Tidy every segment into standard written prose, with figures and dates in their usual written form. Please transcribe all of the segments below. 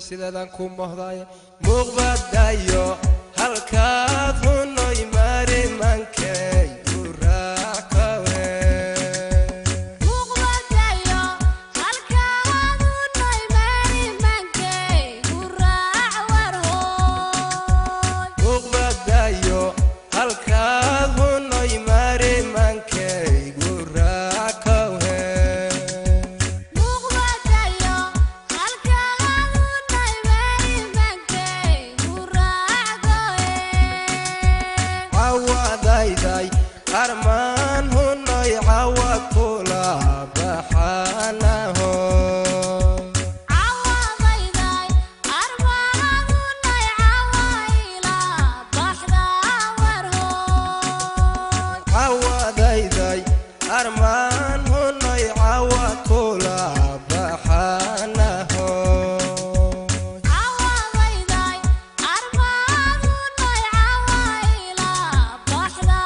sideedan ku mohday muuqbadayo halkaad hunoy mari mankay urakawe muuqbadayo halkaad hunoy mari mankay urac warhoy muuqbadayo halkaad hunoy mari mankay urakawe Arman hunoy awakula bahanaho awadayday arman hunoy awaila bahda warhoy awadayday arman hunoy awakula bahanaho awadayday arman hunoy awaila bahda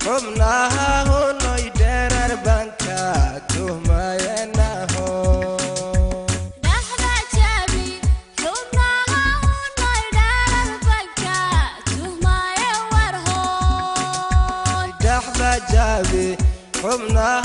xubnaha hunoy dheerar banka tuhmayanaho dhaxda jabi xubnaha hunoy dheerar banka tuhmaye warhoy dhaxda jabi xubnaha